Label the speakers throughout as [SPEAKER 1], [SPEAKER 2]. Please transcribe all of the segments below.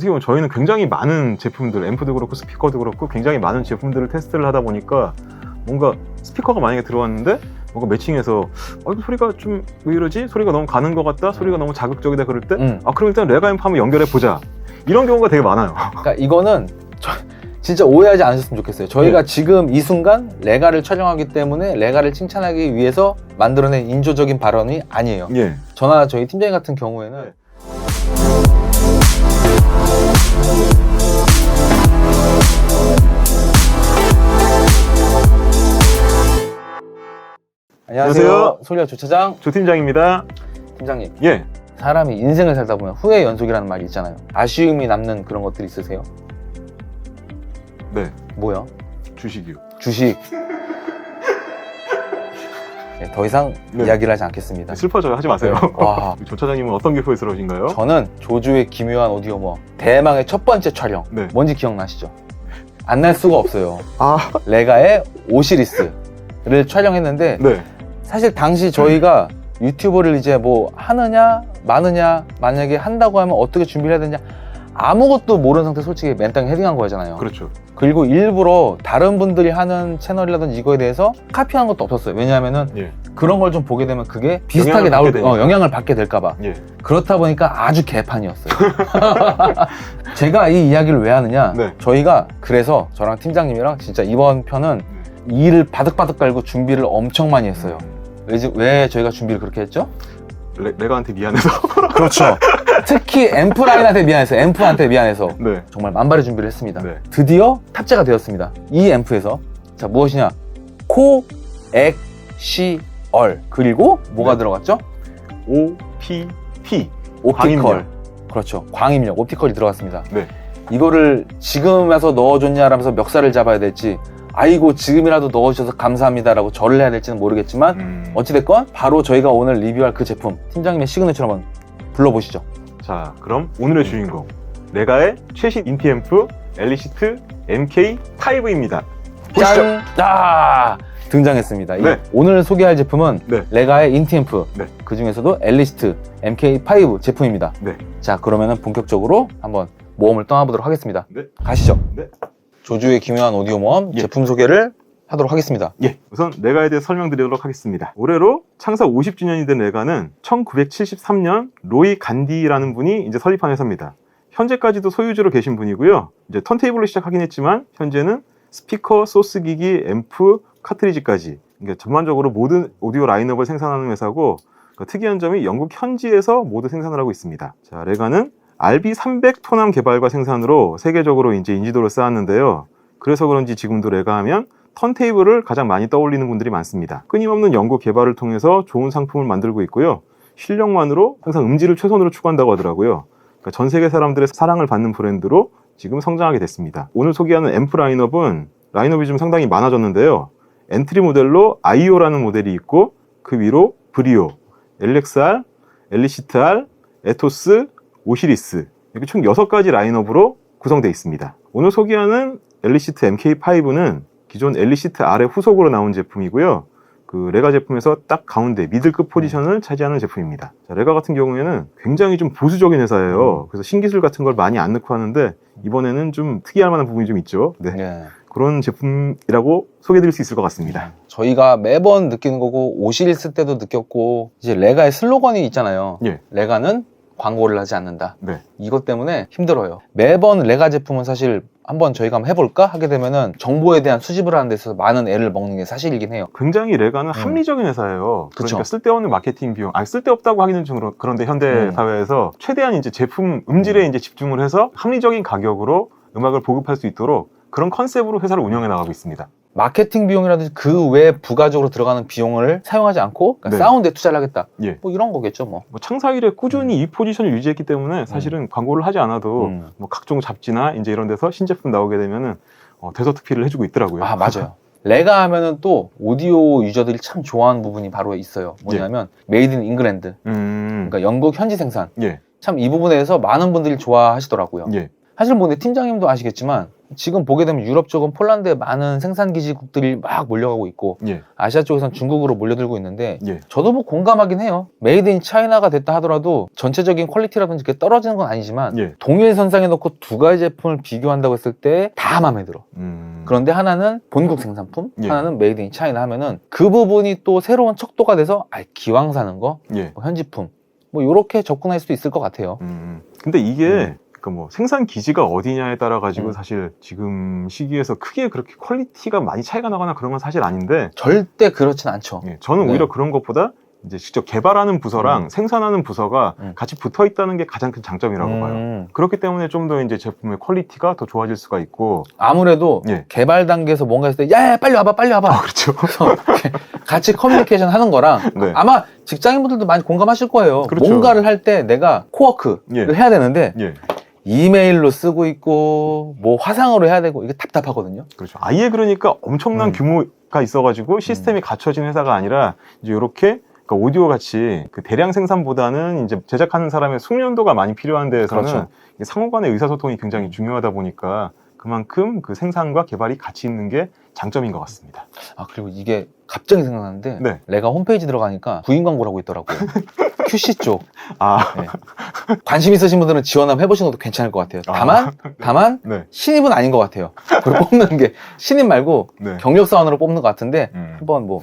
[SPEAKER 1] 어떻게 보면 저희는 굉장히 많은 제품들, 앰프도 그렇고 스피커도 그렇고 굉장히 많은 제품들을 테스트를 하다 보니까 뭔가 스피커가 만약에 들어왔는데 뭔가 매칭해서 소리가 좀 왜 이러지? 소리가 너무 가는 것 같다? 소리가 너무 자극적이다 그럴 때 그럼 일단 레가 앰프 한번 연결해 보자. 이런 경우가 되게 많아요.
[SPEAKER 2] 그러니까 이거는 진짜 오해하지 않으셨으면 좋겠어요. 저희가 지금 이 순간 레가를 촬영하기 때문에 레가를 칭찬하기 위해서 만들어낸 인조적인 발언이 아니에요. 저나 저희 팀장님 같은 경우에는 안녕하세요. 솔리아 주차장
[SPEAKER 1] 조팀장입니다.
[SPEAKER 2] 팀장님. 사람이 인생을 살다 보면 후회 연속이라는 말이 있잖아요. 아쉬움이 남는 그런 것들 있으세요?
[SPEAKER 1] 네.
[SPEAKER 2] 뭐요?
[SPEAKER 1] 주식이요.
[SPEAKER 2] 주식. 네, 더 이상 이야기를 하지 않겠습니다.
[SPEAKER 1] 슬퍼져요. 하지 마세요.
[SPEAKER 2] 와.
[SPEAKER 1] 조 차장님은 어떤 게 후회스러우신가요?
[SPEAKER 2] 저는 조주의 기묘한 오디오머 대망의 첫 번째 촬영. 뭔지 기억나시죠? 안 날 수가 없어요. 레가의 오시리스를 촬영했는데 사실 당시 저희가 유튜브를 이제 뭐 하느냐 마느냐, 만약에 한다고 하면 어떻게 준비를 해야 되냐, 아무것도 모르는 상태 솔직히 맨땅에 헤딩한 거잖아요.
[SPEAKER 1] 그렇죠.
[SPEAKER 2] 그리고 일부러 다른 분들이 하는 채널이라든지 이거에 대해서 카피한 것도 없었어요. 왜냐하면은 그런 걸 좀 보게 되면 그게 비슷하게 나올 영향을 받게 될까봐. 그렇다 보니까 아주 개판이었어요. 제가 이 이야기를 왜 하느냐, 저희가 그래서 저랑 팀장님이랑 진짜 이번 편은 이를 바득바득 깔고 준비를 엄청 많이 했어요. 왜 저희가 준비를 그렇게 했죠?
[SPEAKER 1] 레가한테 미안해서.
[SPEAKER 2] 그렇죠. 특히 앰프 라인한테 미안해서, 앰프한테 미안해서 정말 만발의 준비를 했습니다. 드디어 탑재가 되었습니다. 이 앰프에서 자 무엇이냐, 코엑시얼, 그리고 뭐가 들어갔죠?
[SPEAKER 1] OPP,
[SPEAKER 2] 옵티컬. 그렇죠, 광입력, 옵티컬이 들어갔습니다. 이거를 지금 와서 넣어줬냐라면서 멱살을 잡아야 될지, 아이고 지금이라도 넣어주셔서 감사합니다라고 절을 해야 될지는 모르겠지만 어찌됐건 바로 저희가 오늘 리뷰할 그 제품, 팀장님의 시그니처를 한번 불러보시죠.
[SPEAKER 1] 자, 그럼 오늘의 주인공, 레가의 최신 인티 앰프 엘리시트 MK5입니다.
[SPEAKER 2] 짠! 등장했습니다. 오늘 소개할 제품은 레가의 인티 앰프, 그 중에서도 엘리시트 MK5 제품입니다. 자, 그러면은 본격적으로 한번 모험을 떠나보도록 하겠습니다. 가시죠. 조주의 기묘한 오디오 모험 제품 소개를 하도록 하겠습니다.
[SPEAKER 1] 우선 레가에 대해 설명드리도록 하겠습니다. 올해로 창사 50주년이 된 레가는 1973년 로이 간디라는 분이 이제 설립한 회사입니다. 현재까지도 소유주로 계신 분이고요. 이제 턴테이블로 시작하긴 했지만 현재는 스피커, 소스 기기, 앰프, 카트리지까지, 그러니까 전반적으로 모든 오디오 라인업을 생산하는 회사고, 특이한 점이 영국 현지에서 모두 생산을 하고 있습니다. 자, 레가는 RB300 토남 개발과 생산으로 세계적으로 이제 인지도를 쌓았는데요. 그래서 그런지 지금도 레가 하면 턴테이블을 가장 많이 떠올리는 분들이 많습니다. 끊임없는 연구 개발을 통해서 좋은 상품을 만들고 있고요. 실력만으로 항상 음질을 최선으로 추구한다고 하더라고요. 그러니까 전 세계 사람들의 사랑을 받는 브랜드로 지금 성장하게 됐습니다. 오늘 소개하는 앰프 라인업이 좀 상당히 많아졌는데요. 엔트리 모델로 아이오라는 모델이 있고, 그 위로 브리오, LXR, 엘리시트 R, 에토스, 오시리스, 이렇게 총 6가지 라인업으로 구성되어 있습니다. 오늘 소개하는 엘리시트 MK5는 기존 엘리시트 R의 후속으로 나온 제품이고요. 그 레가 제품에서 딱 가운데 미들급 포지션을 차지하는 제품입니다. 자, 레가 같은 경우에는 굉장히 좀 보수적인 회사예요. 그래서 신기술 같은 걸 많이 안 넣고 하는데 이번에는 좀 특이할 만한 부분이 좀 있죠. 그런 제품이라고 소개해드릴 수 있을 것 같습니다.
[SPEAKER 2] 저희가 매번 느끼는 거고, 오시리스 때도 느꼈고, 이제 레가의 슬로건이 있잖아요. 레가는 광고를 하지 않는다. 이것 때문에 힘들어요. 매번 레가 제품은 사실 한번 저희가 한번 해볼까 하게 되면은 정보에 대한 수집을 하는 데 있어서 많은 애를 먹는 게 사실이긴 해요.
[SPEAKER 1] 굉장히 레가는 합리적인 회사예요. 그러니까 쓸데없는 마케팅 비용, 쓸데없다고 하기는 좀 그런데 현대 사회에서 최대한 이제 제품 음질에 이제 집중을 해서 합리적인 가격으로 음악을 보급할 수 있도록 그런 컨셉으로 회사를 운영해 나가고 있습니다.
[SPEAKER 2] 마케팅 비용이라든지 그 외 부가적으로 들어가는 비용을 사용하지 않고 사운드에 투자를 하겠다. 뭐 이런 거겠죠. 뭐
[SPEAKER 1] 창사 이래 꾸준히 이 포지션을 유지했기 때문에 사실은 광고를 하지 않아도 뭐 각종 잡지나 이제 이런 데서 신제품 나오게 되면은 대서특필을 해주고 있더라고요.
[SPEAKER 2] 맞아요. 레가 하면은 또 오디오 유저들이 참 좋아하는 부분이 바로 있어요. 뭐냐면 메이드 인 잉글랜드. 그러니까 영국 현지 생산. 참 이 부분에 대해서 많은 분들이 좋아하시더라고요. 사실 뭐 내 팀장님도 아시겠지만 지금 보게 되면 유럽 쪽은 폴란드에 많은 생산 기지국들이 막 몰려가고 있고
[SPEAKER 1] 예.
[SPEAKER 2] 아시아 쪽에선 중국으로 몰려들고 있는데
[SPEAKER 1] 예.
[SPEAKER 2] 저도 뭐 공감하긴 해요. 메이드 인 차이나가 됐다 하더라도 전체적인 퀄리티라든지 그게 떨어지는 건 아니지만
[SPEAKER 1] 예.
[SPEAKER 2] 동일 선상에 놓고 두 가지 제품을 비교한다고 했을 때 다 마음에 들어. 그런데 하나는 본국 생산품,
[SPEAKER 1] 예.
[SPEAKER 2] 하나는 메이드 인 차이나 하면은 그 부분이 또 새로운 척도가 돼서 기왕 사는 거,
[SPEAKER 1] 예.
[SPEAKER 2] 뭐 현지품 뭐 이렇게 접근할 수도 있을 것 같아요.
[SPEAKER 1] 근데 이게 그러니까 뭐 생산 기지가 어디냐에 따라 가지고
[SPEAKER 2] 음.
[SPEAKER 1] 사실 지금 시기에서 크게 그렇게 퀄리티가 많이 차이가 나거나 그런 건 사실 아닌데
[SPEAKER 2] 절대 그렇진 않죠.
[SPEAKER 1] 예, 저는
[SPEAKER 2] 네.
[SPEAKER 1] 오히려 그런 것보다 이제 직접 개발하는 부서랑 생산하는 부서가 같이 붙어 있다는 게 가장 큰 장점이라고 봐요. 그렇기 때문에 좀 더 이제 제품의 퀄리티가 더 좋아질 수가 있고
[SPEAKER 2] 아무래도
[SPEAKER 1] 예.
[SPEAKER 2] 개발 단계에서 뭔가 했을 때 야, 빨리 와봐 빨리 와봐.
[SPEAKER 1] 그렇죠.
[SPEAKER 2] 그래서 이렇게 같이 커뮤니케이션 하는 거랑
[SPEAKER 1] 네.
[SPEAKER 2] 아마 직장인분들도 많이 공감하실 거예요.
[SPEAKER 1] 그렇죠.
[SPEAKER 2] 뭔가를 할 때 내가 코워크를
[SPEAKER 1] 예.
[SPEAKER 2] 해야 되는데
[SPEAKER 1] 예.
[SPEAKER 2] 이메일로 쓰고 있고 뭐 화상으로 해야 되고 이게 답답하거든요.
[SPEAKER 1] 그렇죠. 아예 그러니까 엄청난 규모가 있어가지고 시스템이 갖춰진 회사가 아니라 이제 이렇게 그러니까 오디오 같이 그 대량 생산보다는 이제 제작하는 사람의 숙련도가 많이 필요한 데에서는
[SPEAKER 2] 그렇죠.
[SPEAKER 1] 상호 간의 의사소통이 굉장히 중요하다 보니까 그만큼 그 생산과 개발이 같이 있는 게 장점인 것 같습니다.
[SPEAKER 2] 아 그리고 이게 갑자기 생각나는데
[SPEAKER 1] 네.
[SPEAKER 2] 내가 홈페이지 들어가니까 구인 광고를 하고 있더라고요. QC 쪽.
[SPEAKER 1] 아,
[SPEAKER 2] 네. 관심 있으신 분들은 지원 한번 해보시는 것도 괜찮을 것 같아요. 다만
[SPEAKER 1] 네.
[SPEAKER 2] 신입은 아닌 것 같아요. 그걸 뽑는 게 신입 말고
[SPEAKER 1] 네.
[SPEAKER 2] 경력 사원으로 뽑는 것 같은데 한번 뭐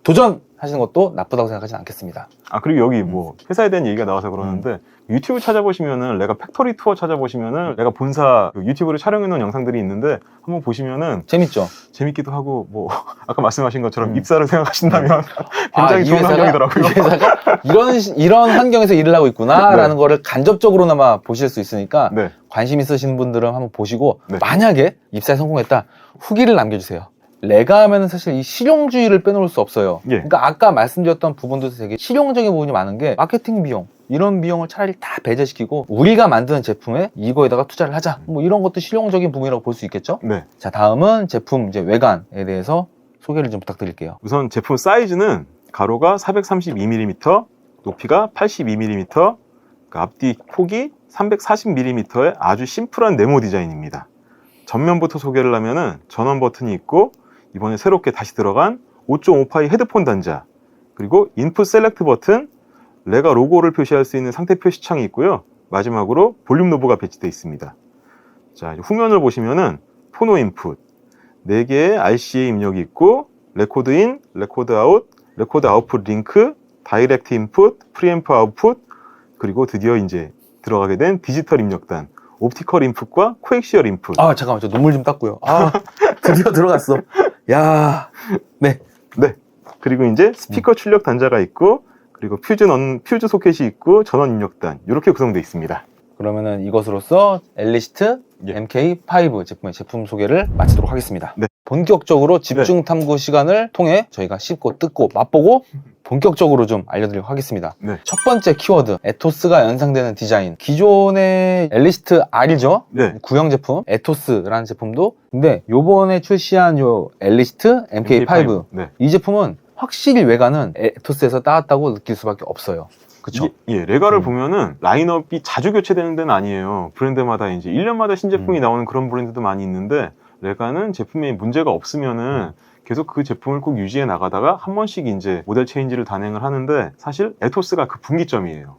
[SPEAKER 2] 도전하시는 것도 나쁘다고 생각하지는 않겠습니다.
[SPEAKER 1] 아 그리고 여기 뭐 회사에 대한 얘기가 나와서 그러는데 유튜브 찾아보시면은 내가 팩토리 투어 찾아보시면은 내가 본사 그 유튜브로 촬영해 놓은 영상들이 있는데 한번 보시면은
[SPEAKER 2] 재밌죠?
[SPEAKER 1] 재밌기도 하고 뭐 아까 말씀하신 것처럼 입사를 생각하신다면 굉장히
[SPEAKER 2] 이
[SPEAKER 1] 좋은
[SPEAKER 2] 회사가-
[SPEAKER 1] 환경이더라고요.
[SPEAKER 2] 이 회사가 이런 환경에서 일을 하고 있구나라는 거를 간접적으로나마 보실 수 있으니까
[SPEAKER 1] 네.
[SPEAKER 2] 관심 있으신 분들은 한번 보시고
[SPEAKER 1] 네.
[SPEAKER 2] 만약에 입사에 성공했다 후기를 남겨주세요. 레가 하면은 사실 이 실용주의를 빼놓을 수 없어요.
[SPEAKER 1] 예.
[SPEAKER 2] 그러니까 아까 말씀드렸던 부분도 되게 실용적인 부분이 많은 게 마케팅 비용 이런 비용을 차라리 다 배제시키고 우리가 만드는 제품에 이거에다가 투자를 하자. 뭐 이런 것도 실용적인 부분이라고 볼 수 있겠죠?
[SPEAKER 1] 네.
[SPEAKER 2] 자, 다음은 제품 이제 외관에 대해서 소개를 좀 부탁드릴게요.
[SPEAKER 1] 우선 제품 사이즈는 가로가 432mm, 높이가 82mm, 그러니까 앞뒤 폭이 340mm의 아주 심플한 네모 디자인입니다. 전면부터 소개를 하면은 전원 버튼이 있고 이번에 새롭게 다시 들어간 5.5파이 헤드폰 단자, 그리고 인풋 셀렉트 버튼, 레가 로고를 표시할 수 있는 상태 표시창이 있고요. 마지막으로 볼륨 노브가 배치되어 있습니다. 자, 후면을 보시면은 포노 인풋, 4개의 RCA 입력이 있고 레코드 인, 레코드 아웃, 레코드 아웃풋 링크, 다이렉트 인풋, 프리앰프 아웃풋, 그리고 드디어 이제 들어가게 된 디지털 입력단, 옵티컬 인풋과 코엑시얼 인풋.
[SPEAKER 2] 아, 잠깐만. 저 눈물 좀 닦고요. 아, 드디어 들어갔어. 야, 네.
[SPEAKER 1] 네. 그리고 이제 스피커 출력 단자가 있고, 그리고 퓨즈 소켓이 있고, 전원 입력단, 이렇게 구성되어 있습니다.
[SPEAKER 2] 그러면은 이것으로써 엘리시트
[SPEAKER 1] 예.
[SPEAKER 2] MK5 제품의 제품 소개를 마치도록 하겠습니다.
[SPEAKER 1] 네.
[SPEAKER 2] 본격적으로 집중 탐구 시간을 통해 저희가 씹고 뜯고 맛보고 본격적으로 좀 알려드리도록 하겠습니다.
[SPEAKER 1] 네.
[SPEAKER 2] 첫 번째 키워드, 에토스가 연상되는 디자인. 기존의 엘리시트 R이죠?
[SPEAKER 1] 네.
[SPEAKER 2] 구형 제품, 에토스라는 제품도. 근데 요번에 출시한 요 엘리시트 MK5.
[SPEAKER 1] 네.
[SPEAKER 2] 이 제품은 확실히 외관은 에토스에서 따왔다고 느낄 수밖에 없어요. 그쵸?
[SPEAKER 1] 예, 레가를 보면은 라인업이 자주 교체되는 데는 아니에요. 브랜드마다 이제 1년마다 신제품이 나오는 그런 브랜드도 많이 있는데, 레가는 제품에 문제가 없으면은 계속 그 제품을 꼭 유지해 나가다가 한 번씩 이제 모델 체인지를 단행을 하는데, 사실 에토스가 그 분기점이에요.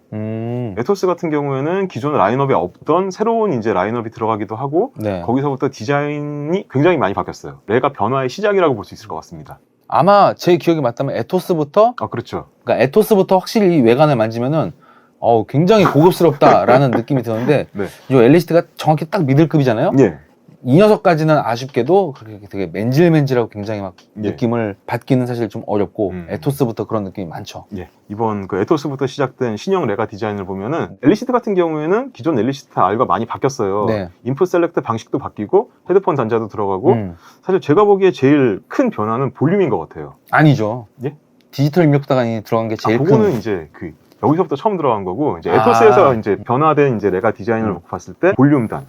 [SPEAKER 1] 에토스 같은 경우에는 기존 라인업에 없던 새로운 이제 라인업이 들어가기도 하고,
[SPEAKER 2] 네.
[SPEAKER 1] 거기서부터 디자인이 굉장히 많이 바뀌었어요. 레가 변화의 시작이라고 볼 수 있을 것 같습니다.
[SPEAKER 2] 아마 제 기억이 맞다면 에토스부터,
[SPEAKER 1] 아, 그렇죠.
[SPEAKER 2] 그러니까 에토스부터 확실히 이 외관을 만지면은 굉장히 고급스럽다라는 느낌이 드는데
[SPEAKER 1] 네.
[SPEAKER 2] 이 엘리시트가 정확히 딱 미들급이잖아요.
[SPEAKER 1] 예.
[SPEAKER 2] 이 녀석까지는 아쉽게도 그렇게 되게 맨질맨질하고 굉장히 막
[SPEAKER 1] 예.
[SPEAKER 2] 느낌을 받기는 사실 좀 어렵고
[SPEAKER 1] 음.
[SPEAKER 2] 에토스부터 그런 느낌이 많죠.
[SPEAKER 1] 예, 이번 그 에토스부터 시작된 신형 레가 디자인을 보면은 엘리시트 같은 경우에는 기존 엘리시트 R과 많이 바뀌었어요.
[SPEAKER 2] 네.
[SPEAKER 1] 인풋 셀렉트 방식도 바뀌고 헤드폰 단자도 들어가고 사실 제가 보기에 제일 큰 변화는 볼륨인 것 같아요.
[SPEAKER 2] 아니죠.
[SPEAKER 1] 예?
[SPEAKER 2] 디지털 입력단이 들어간 게 제일
[SPEAKER 1] 그거는
[SPEAKER 2] 큰.
[SPEAKER 1] 이제 그 여기서부터 처음 들어간 거고 이제 에토스에서 이제 변화된 이제 레가 디자인을 놓고 봤을 때 볼륨
[SPEAKER 2] 볼륨단.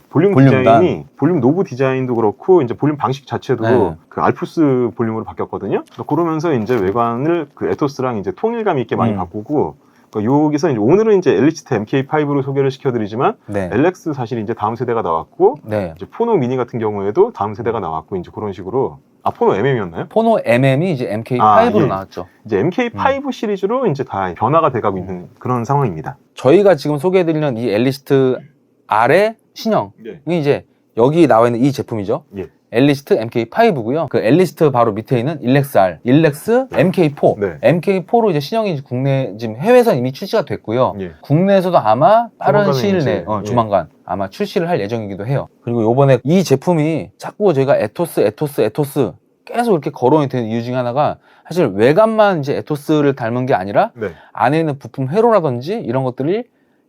[SPEAKER 1] 디자인이 볼륨 노브 디자인도 그렇고 이제 볼륨 방식 자체도
[SPEAKER 2] 네.
[SPEAKER 1] 그 알프스 볼륨으로 바뀌었거든요. 그러면서 이제 외관을 그 에토스랑 이제 통일감 있게 많이 바꾸고 그러니까 여기서 이제 오늘은 이제 엘리시트 MK5로 소개를 시켜드리지만
[SPEAKER 2] 네.
[SPEAKER 1] LX 사실 이제 다음 세대가 나왔고
[SPEAKER 2] 네.
[SPEAKER 1] 이제 포노 미니 같은 경우에도 다음 세대가 나왔고 이제 그런 식으로 포노 MM이었나요?
[SPEAKER 2] 포노 MM이 이제 MK5로
[SPEAKER 1] 예.
[SPEAKER 2] 나왔죠.
[SPEAKER 1] 이제 MK5 시리즈로 이제 다 변화가 돼가고 있는 그런 상황입니다.
[SPEAKER 2] 저희가 지금 소개해드리는 이 엘리시트 R의 신형이 이제 여기 나와 있는 이 제품이죠.
[SPEAKER 1] 예.
[SPEAKER 2] 엘리시트 MK5고요. 그 엘리시트 바로 밑에 있는 일렉스 R, 일렉스 MK4.
[SPEAKER 1] 네.
[SPEAKER 2] MK4로 이제 신형이 국내 지금 해외에서 이미 출시가 됐고요.
[SPEAKER 1] 예.
[SPEAKER 2] 국내에서도 아마 빠른
[SPEAKER 1] 조만간에
[SPEAKER 2] 시일 내,
[SPEAKER 1] 이제,
[SPEAKER 2] 조만간 아마 출시를 할 예정이기도 해요. 그리고 요번에 이 제품이 자꾸 저희가 에토스 계속 이렇게 거론이 되는 이유 중에 하나가 사실 외관만 이제 에토스를 닮은 게 아니라
[SPEAKER 1] 네.
[SPEAKER 2] 안에 있는 부품 회로라든지 이런 것들이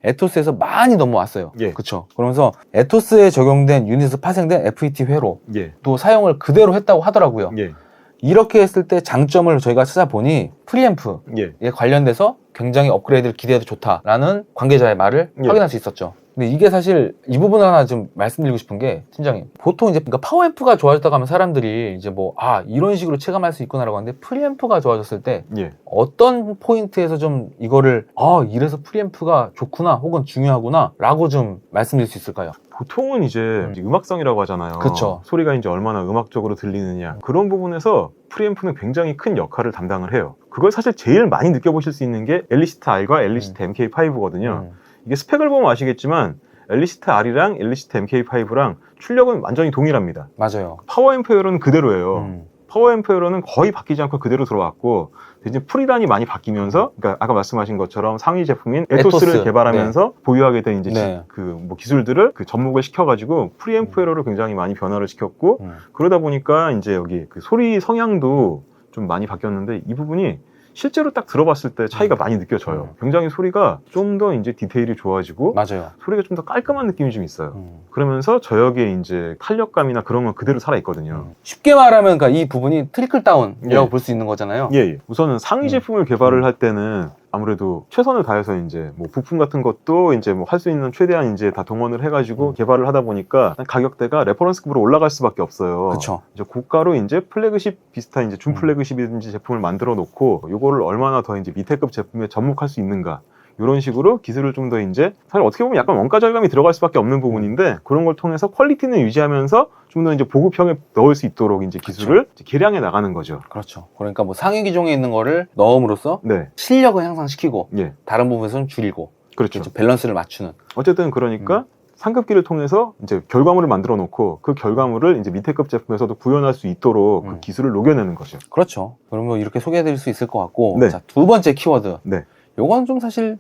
[SPEAKER 2] 에토스에서 많이 넘어왔어요.
[SPEAKER 1] 예.
[SPEAKER 2] 그쵸. 그러면서 에토스에 적용된 유닛에서 파생된 FET 회로
[SPEAKER 1] 예.
[SPEAKER 2] 또 사용을 그대로 했다고 하더라고요.
[SPEAKER 1] 예.
[SPEAKER 2] 이렇게 했을 때 장점을 저희가 찾아보니 프리앰프에
[SPEAKER 1] 예.
[SPEAKER 2] 관련돼서 굉장히 업그레이드를 기대해도 좋다라는 관계자의 말을
[SPEAKER 1] 예.
[SPEAKER 2] 확인할 수 있었죠. 근데 이게 사실 이 부분 하나 좀 말씀드리고 싶은 게 팀장님 보통 이제 그러니까 파워앰프가 좋아졌다고 하면 사람들이 이제 뭐 이런 식으로 체감할 수 있구나라고 하는데 프리앰프가 좋아졌을 때
[SPEAKER 1] 예.
[SPEAKER 2] 어떤 포인트에서 좀 이거를 이래서 프리앰프가 좋구나 혹은 중요하구나 라고 좀 말씀드릴 수 있을까요?
[SPEAKER 1] 보통은 이제 음악성이라고 하잖아요.
[SPEAKER 2] 그쵸.
[SPEAKER 1] 소리가 이제 얼마나 음악적으로 들리느냐. 그런 부분에서 프리앰프는 굉장히 큰 역할을 담당을 해요. 그걸 사실 제일 많이 느껴보실 수 있는 게 엘리시트 R과 엘리시트 MK5거든요. 이게 스펙을 보면 아시겠지만 엘리시트 R이랑 엘리시트 MK5랑 출력은 완전히 동일합니다.
[SPEAKER 2] 맞아요.
[SPEAKER 1] 파워 앰프웨어는 그대로예요. 파워 앰프웨어는 거의 바뀌지 않고 그대로 들어왔고 대신 프리단이 많이 바뀌면서 그러니까 아까 말씀하신 것처럼 상위 제품인 에토스를
[SPEAKER 2] 에토스.
[SPEAKER 1] 개발하면서 보유하게 된 이제
[SPEAKER 2] 네.
[SPEAKER 1] 뭐 기술들을 접목을 시켜가지고 프리앰프웨어로 굉장히 많이 변화를 시켰고 그러다 보니까 이제 여기 그 소리 성향도 좀 많이 바뀌었는데 이 부분이 실제로 딱 들어봤을 때 차이가 많이 느껴져요. 굉장히 소리가 좀 더 이제 디테일이 좋아지고
[SPEAKER 2] 맞아요.
[SPEAKER 1] 소리가 좀 더 깔끔한 느낌이 좀 있어요. 그러면서 저역의 이제 탄력감이나 그런 건 그대로 살아 있거든요.
[SPEAKER 2] 쉽게 말하면 그러니까 이 부분이 트리클 다운이라고 볼 수 있는 거잖아요.
[SPEAKER 1] 예. 우선은 상위 제품을 개발을 할 때는 아무래도 최선을 다해서 이제 뭐 부품 같은 것도 이제 뭐 할 수 있는 최대한 이제 다 동원을 해가지고 개발을 하다 보니까 가격대가 레퍼런스급으로 올라갈 수밖에 없어요.
[SPEAKER 2] 그렇죠.
[SPEAKER 1] 이제 고가로 이제 플래그십 비슷한 이제 준 플래그십이든지 제품을 만들어 놓고 요거를 얼마나 더 이제 밑에급 제품에 접목할 수 있는가. 이런 식으로 기술을 좀 더 이제 사실 어떻게 보면 약간 원가 절감이 들어갈 수밖에 없는 부분인데 그런 걸 통해서 퀄리티는 유지하면서 좀 더 이제 보급형에 넣을 수 있도록 이제 기술을 이제 개량해 나가는 거죠.
[SPEAKER 2] 그렇죠. 그러니까 뭐 상위 기종에 있는 거를 넣음으로써
[SPEAKER 1] 네.
[SPEAKER 2] 실력을 향상시키고
[SPEAKER 1] 예.
[SPEAKER 2] 다른 부분에서는 줄이고
[SPEAKER 1] 그렇죠.
[SPEAKER 2] 이제 밸런스를 맞추는.
[SPEAKER 1] 어쨌든 그러니까 상급기를 통해서 이제 결과물을 만들어 놓고 그 결과물을 이제 밑에급 제품에서도 구현할 수 있도록 그 기술을 녹여내는 거죠.
[SPEAKER 2] 그렇죠. 그럼 뭐 이렇게 소개해드릴 수 있을 것 같고
[SPEAKER 1] 네.
[SPEAKER 2] 자, 두 번째 키워드.
[SPEAKER 1] 네.
[SPEAKER 2] 요건 좀 사실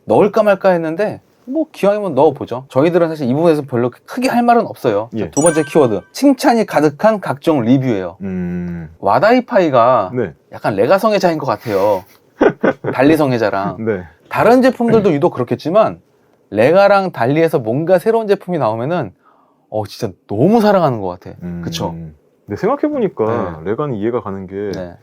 [SPEAKER 2] 넣을까 말까 했는데 뭐 기왕이면 넣어보죠. 저희들은 사실 이 부분에서 별로 크게 할 말은 없어요.
[SPEAKER 1] 예.
[SPEAKER 2] 자, 두 번째 키워드. 칭찬이 가득한 각종 리뷰예요. 와다이파이가
[SPEAKER 1] 네.
[SPEAKER 2] 약간 레가 성애자인 것 같아요. 달리 성애자랑.
[SPEAKER 1] 네.
[SPEAKER 2] 다른 제품들도 유독 그렇겠지만 레가랑 달리해서 뭔가 새로운 제품이 나오면은 진짜 너무 사랑하는 것 같아. 그쵸?
[SPEAKER 1] 근데 생각해보니까 레가는 이해가 가는 게
[SPEAKER 2] 네.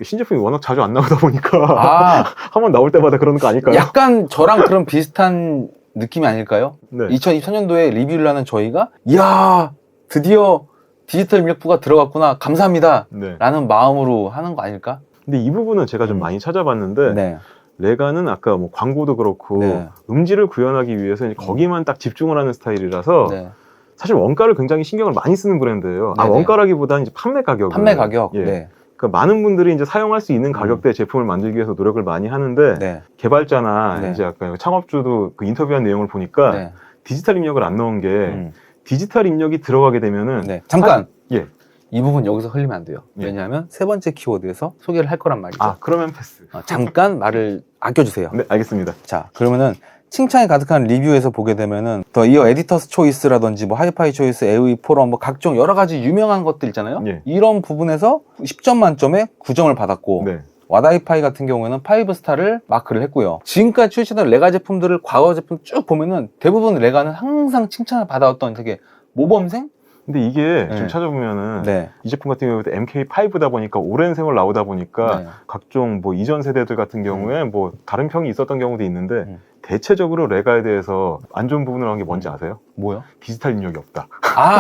[SPEAKER 1] 신제품이 워낙 자주 안 나오다 보니까 한번 나올 때마다 그러는 거 아닐까요?
[SPEAKER 2] 약간 저랑 그런 비슷한 느낌이 아닐까요?
[SPEAKER 1] 네.
[SPEAKER 2] 2023년도에 리뷰를 하는 저희가 이야 드디어 디지털 입력부가 들어갔구나 감사합니다
[SPEAKER 1] 네.
[SPEAKER 2] 라는 마음으로 하는 거 아닐까?
[SPEAKER 1] 근데 이 부분은 제가 좀 많이 찾아봤는데
[SPEAKER 2] 네.
[SPEAKER 1] 레가는 아까 뭐 광고도 그렇고
[SPEAKER 2] 네.
[SPEAKER 1] 음질을 구현하기 위해서 이제 거기만 딱 집중을 하는 스타일이라서
[SPEAKER 2] 네.
[SPEAKER 1] 사실 원가를 굉장히 신경을 많이 쓰는 브랜드예요.
[SPEAKER 2] 네네.
[SPEAKER 1] 원가라기보다는 이제 판매 가격.
[SPEAKER 2] 판매 가격.
[SPEAKER 1] 예.
[SPEAKER 2] 네.
[SPEAKER 1] 그러니까 많은 분들이 이제 사용할 수 있는 가격대의 제품을 만들기 위해서 노력을 많이 하는데
[SPEAKER 2] 네.
[SPEAKER 1] 개발자나
[SPEAKER 2] 네.
[SPEAKER 1] 이제 아까 창업주도 그 인터뷰한 내용을 보니까
[SPEAKER 2] 네.
[SPEAKER 1] 디지털 입력을 안 넣은 게 디지털 입력이 들어가게 되면은
[SPEAKER 2] 네. 잠깐.
[SPEAKER 1] 예.
[SPEAKER 2] 이 부분 여기서 흘리면 안 돼요.
[SPEAKER 1] 예.
[SPEAKER 2] 왜냐하면 세 번째 키워드에서 소개를 할 거란 말이죠.
[SPEAKER 1] 그러면 패스.
[SPEAKER 2] 잠깐 말을 아껴주세요.
[SPEAKER 1] 네, 알겠습니다.
[SPEAKER 2] 자, 그러면은 칭찬이 가득한 리뷰에서 보게 되면은 더 이어 에디터스 초이스라든지 뭐 하이파이 초이스, AOE 포럼 뭐 각종 여러 가지 유명한 것들 있잖아요.
[SPEAKER 1] 예.
[SPEAKER 2] 이런 부분에서 10점 만점에 9점을 받았고
[SPEAKER 1] 네.
[SPEAKER 2] 와다이파이 같은 경우에는 5스타를 마크를 했고요. 지금까지 출시된 레가 제품들을 과거 제품 쭉 보면은 대부분 레가는 항상 칭찬을 받아왔던 되게 모범생?
[SPEAKER 1] 근데 이게
[SPEAKER 2] 네.
[SPEAKER 1] 좀 찾아보면은
[SPEAKER 2] 네.
[SPEAKER 1] 이 제품 같은 경우에도 MK5다 보니까 오랜 세월 나오다 보니까
[SPEAKER 2] 네.
[SPEAKER 1] 각종 뭐 이전 세대들 같은 경우에 뭐 다른 평이 있었던 경우도 있는데 대체적으로 레가에 대해서 안 좋은 부분을 한 게 뭔지 아세요?
[SPEAKER 2] 뭐요?
[SPEAKER 1] 디지털 입력이 없다.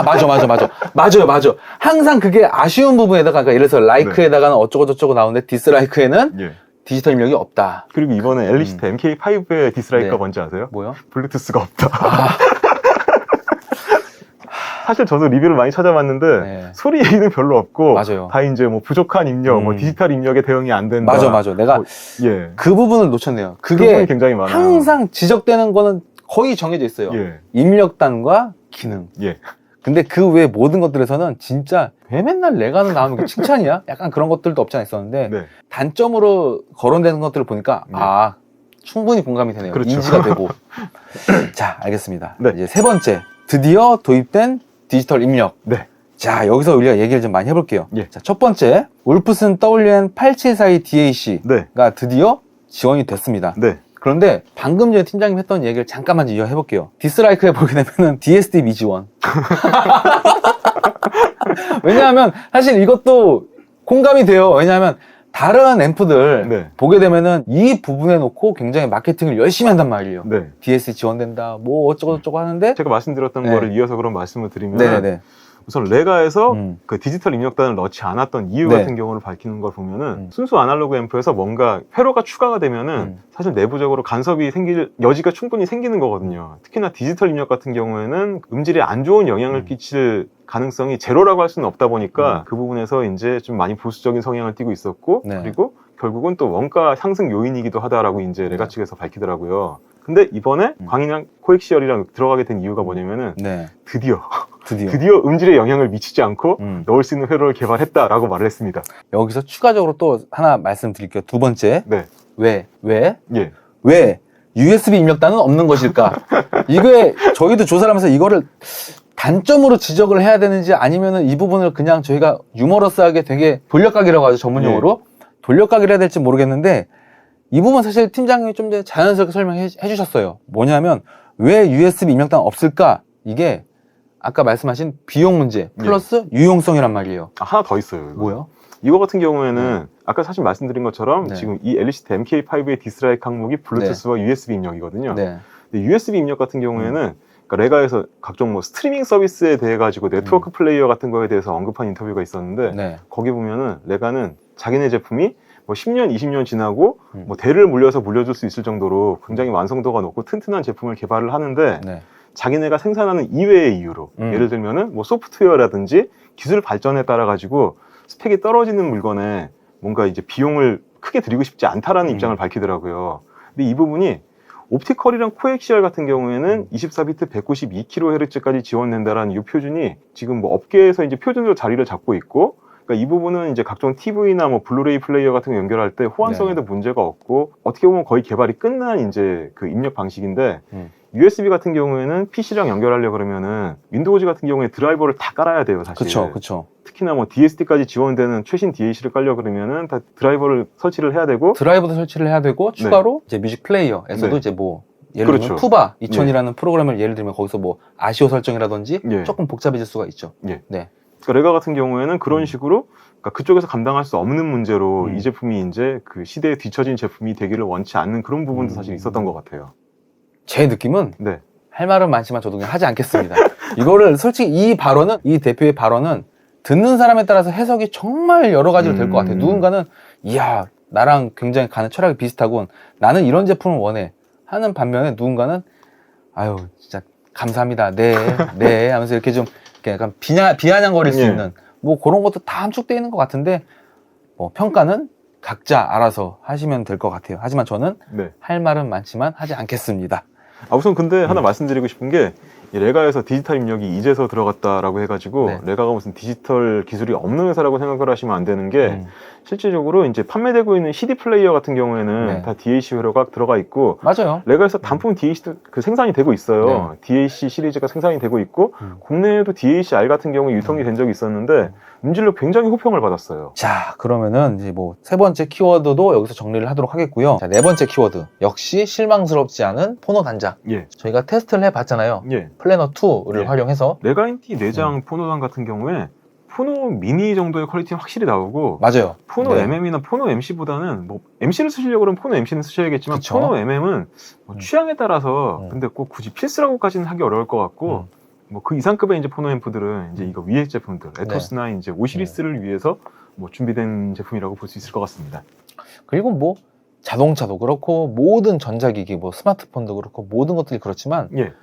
[SPEAKER 2] 맞아요. 항상 그게 아쉬운 부분에다가, 그러니까 예를 들어서 라이크에다가는 어쩌고저쩌고 나오는데 디스라이크에는
[SPEAKER 1] 예.
[SPEAKER 2] 디지털 입력이 없다.
[SPEAKER 1] 그리고 이번에 엘리시트 MK5의 디스라이크가
[SPEAKER 2] 네.
[SPEAKER 1] 뭔지 아세요?
[SPEAKER 2] 뭐요?
[SPEAKER 1] 블루투스가 없다.
[SPEAKER 2] 아,
[SPEAKER 1] 사실 저도 리뷰를 많이 찾아봤는데
[SPEAKER 2] 네.
[SPEAKER 1] 소리 얘기는 별로 없고
[SPEAKER 2] 맞아요.
[SPEAKER 1] 다 이제 뭐 부족한 입력, 뭐 디지털 입력에 대응이 안 된다.
[SPEAKER 2] 맞아. 내가
[SPEAKER 1] 예.
[SPEAKER 2] 그 부분을 놓쳤네요.
[SPEAKER 1] 그 부분이
[SPEAKER 2] 그게
[SPEAKER 1] 굉장히 많아요.
[SPEAKER 2] 항상 지적되는 거는 거의 정해져 있어요.
[SPEAKER 1] 예.
[SPEAKER 2] 입력단과 기능.
[SPEAKER 1] 예.
[SPEAKER 2] 근데 그 외 모든 것들에서는 진짜 왜 맨날 레가는 나오는 게 칭찬이야? 약간 그런 것들도 없지 않아 있었는데
[SPEAKER 1] 네.
[SPEAKER 2] 단점으로 거론되는 것들을 보니까
[SPEAKER 1] 네.
[SPEAKER 2] 아 충분히 공감이 되네요.
[SPEAKER 1] 그렇죠.
[SPEAKER 2] 인지가 되고. 자, 알겠습니다.
[SPEAKER 1] 네.
[SPEAKER 2] 이제 세 번째, 드디어 도입된 디지털 입력.
[SPEAKER 1] 네.
[SPEAKER 2] 자, 여기서 우리가 얘기를 좀 많이 해볼게요.
[SPEAKER 1] 예.
[SPEAKER 2] 자, 첫 번째, 울프슨 WN8742 DAC가
[SPEAKER 1] 네.
[SPEAKER 2] 드디어 지원이 됐습니다.
[SPEAKER 1] 네.
[SPEAKER 2] 그런데 방금 전에 팀장님 했던 얘기를 잠깐만 이어해볼게요. 디스라이크에 보게 되면은 DSD 미지원. 왜냐하면 사실 이것도 공감이 돼요. 왜냐하면 다른 앰프들
[SPEAKER 1] 네.
[SPEAKER 2] 보게 되면은 이 부분에 놓고 굉장히 마케팅을 열심히 한단 말이에요.
[SPEAKER 1] 네.
[SPEAKER 2] DS 지원된다, 뭐 어쩌고저쩌고 하는데.
[SPEAKER 1] 제가 말씀드렸던
[SPEAKER 2] 네.
[SPEAKER 1] 거를 이어서 그럼 말씀을 드리면
[SPEAKER 2] 네네네.
[SPEAKER 1] 우선 레가에서
[SPEAKER 2] 음.
[SPEAKER 1] 그 디지털 입력단을 넣지 않았던 이유
[SPEAKER 2] 네.
[SPEAKER 1] 같은 경우를 밝히는 걸 보면은 순수 아날로그 앰프에서 뭔가 회로가 추가가 되면은 사실 내부적으로 간섭이 생길 여지가 충분히 생기는 거거든요. 특히나 디지털 입력 같은 경우에는 음질에 안 좋은 영향을 끼칠 가능성이 제로라고 할 수는 없다 보니까 그 부분에서 이제 좀 많이 보수적인 성향을 띠고 있었고
[SPEAKER 2] 네.
[SPEAKER 1] 그리고 결국은 또 원가 상승 요인이기도 하다라고 이제 레가 측에서 밝히더라고요. 근데 이번에 광인이랑 코엑시얼이랑 들어가게 된 이유가 뭐냐면은
[SPEAKER 2] 네.
[SPEAKER 1] 드디어
[SPEAKER 2] 드디어.
[SPEAKER 1] 음질에 영향을 미치지 않고 넣을 수 있는 회로를 개발했다라고 말을 했습니다.
[SPEAKER 2] 여기서 추가적으로 또 하나 말씀드릴게요. 두 번째.
[SPEAKER 1] 네.
[SPEAKER 2] 왜
[SPEAKER 1] 예.
[SPEAKER 2] USB 입력단은 없는 것일까? 이게 저희도 조사를 하면서 이거를 단점으로 지적을 해야 되는지 아니면은 이 부분을 그냥 저희가 유머러스하게 되게 돌려가기라고 하죠, 전문용어로. 돌려가기를 해야 될지 모르겠는데 이 부분 사실 팀장님이 좀 더 자연스럽게 설명해 주셨어요. 뭐냐면 왜 USB 입력단 없을까? 이게 아까 말씀하신 비용 문제 플러스 유용성이란 말이에요.
[SPEAKER 1] 아, 하나 더 있어요. 이거.
[SPEAKER 2] 뭐요?
[SPEAKER 1] 이거 같은 경우에는 아까 사실 말씀드린 것처럼
[SPEAKER 2] 네.
[SPEAKER 1] 지금 이 엘리시트 MK5의 디스라이크 항목이 블루투스와 USB 입력이거든요.
[SPEAKER 2] 네.
[SPEAKER 1] 근데 USB 입력 같은 경우에는 그러니까 레가에서 각종 뭐 스트리밍 서비스에 대해 가지고 네트워크 플레이어 같은 거에 대해서 언급한 인터뷰가 있었는데
[SPEAKER 2] 네.
[SPEAKER 1] 거기 보면은 레가는 자기네 제품이 뭐 10년, 20년 지나고 뭐 대를 물려서 물려줄 수 있을 정도로 굉장히 완성도가 높고 튼튼한 제품을 개발을 하는데
[SPEAKER 2] 네.
[SPEAKER 1] 자기네가 생산하는 이외의 이유로 예를 들면은 뭐 소프트웨어라든지 기술 발전에 따라 가지고 스펙이 떨어지는 물건에 뭔가 이제 비용을 크게 들이고 싶지 않다라는 입장을 밝히더라고요. 근데 이 부분이 옵티컬이랑 코엑시얼 같은 경우에는 24비트 192kHz까지 지원된다라는 이 표준이 지금 뭐 업계에서 이제 표준으로 자리를 잡고 있고, 그러니까 이 부분은 이제 각종 TV나 뭐 블루레이 플레이어 같은 거 연결할 때 호환성에도 문제가 없고 어떻게 보면 거의 개발이 끝난 이제 그 입력 방식인데 USB 같은 경우에는 PC랑 연결하려 그러면은 윈도우즈 같은 경우에 드라이버를 다 깔아야 돼요, 사실.
[SPEAKER 2] 그쵸.
[SPEAKER 1] 특히나 뭐 DSD까지 지원되는 최신 DAC를 깔려 그러면은 다 드라이버를 설치를 해야 되고
[SPEAKER 2] 드라이버도 설치를 해야 되고 추가로 이제 뮤직 플레이어에서도
[SPEAKER 1] 네.
[SPEAKER 2] 이제 뭐 예를 들면 푸바 2000이라는 프로그램을 예를 들면 거기서 뭐 아시오 설정이라든지 조금 복잡해질 수가 있죠.
[SPEAKER 1] 네.
[SPEAKER 2] 네.
[SPEAKER 1] 그러니까 레가 같은 경우에는 그런 식으로 그러니까 그쪽에서 감당할 수 없는 문제로 이 제품이 이제 그 시대에 뒤처진 제품이 되기를 원치 않는 그런 부분도 사실 있었던 것 같아요.
[SPEAKER 2] 제 느낌은
[SPEAKER 1] 네.
[SPEAKER 2] 할 말은 많지만 저도 그냥 하지 않겠습니다. 이거를 솔직히 이 대표의 발언은 듣는 사람에 따라서 해석이 정말 여러 가지로 될 것 같아요. 누군가는 이야 나랑 굉장히 가는 철학이 비슷하군, 나는 이런 제품을 원해 하는 반면에 누군가는 아유 진짜 감사합니다 네 하면서 이렇게 좀 약간 비아냥거릴 수 있는 뭐 그런 것도 다 함축되어 있는 것 같은데 뭐 평가는 각자 알아서 하시면 될 것 같아요. 하지만 저는 할 말은 많지만 하지 않겠습니다.
[SPEAKER 1] 우선 근데 하나 말씀드리고 싶은 게 이 레가에서 디지털 입력이 이제서 들어갔다라고 해가지고 레가가 무슨 디지털 기술이 없는 회사라고 생각을 하시면 안 되는 게 실질적으로 이제 판매되고 있는 CD 플레이어 같은 경우에는 다 DAC 회로가 들어가 있고
[SPEAKER 2] 맞아요.
[SPEAKER 1] 레가에서 단품 DAC도 그 생산이 되고 있어요. DAC 시리즈가 생산이 되고 있고 국내에도 DAC-R 같은 경우에 유통이 된 적이 있었는데 음질로 굉장히 호평을 받았어요.
[SPEAKER 2] 자, 그러면은 이제 뭐 세 번째 키워드도 여기서 정리를 하도록 하겠고요. 자, 네 번째 키워드 역시 실망스럽지 않은 포노 단자. 저희가 테스트를 해봤잖아요. 플래너 2를 활용해서
[SPEAKER 1] 레가인티 내장 포노단 같은 경우에 포노 미니 정도의 퀄리티는 확실히 나오고
[SPEAKER 2] 맞아요.
[SPEAKER 1] 포노 MM이나 포노 MC보다는 뭐 MC를 쓰시려고 그러면 포노 MC는 쓰셔야겠지만 포노 MM은 뭐 취향에 따라서 근데 꼭 굳이 필수라고까지는 하기 어려울 것 같고 뭐 그 이상급의 이제 포노 앰프들은 이제 이거 위에 제품들 에토스나 이제 5시리스를 위해서 뭐 준비된 제품이라고 볼 수 있을 것 같습니다.
[SPEAKER 2] 그리고 뭐 자동차도 그렇고 모든 전자기기, 뭐 스마트폰도 그렇고 모든 것들이 그렇지만
[SPEAKER 1] 예.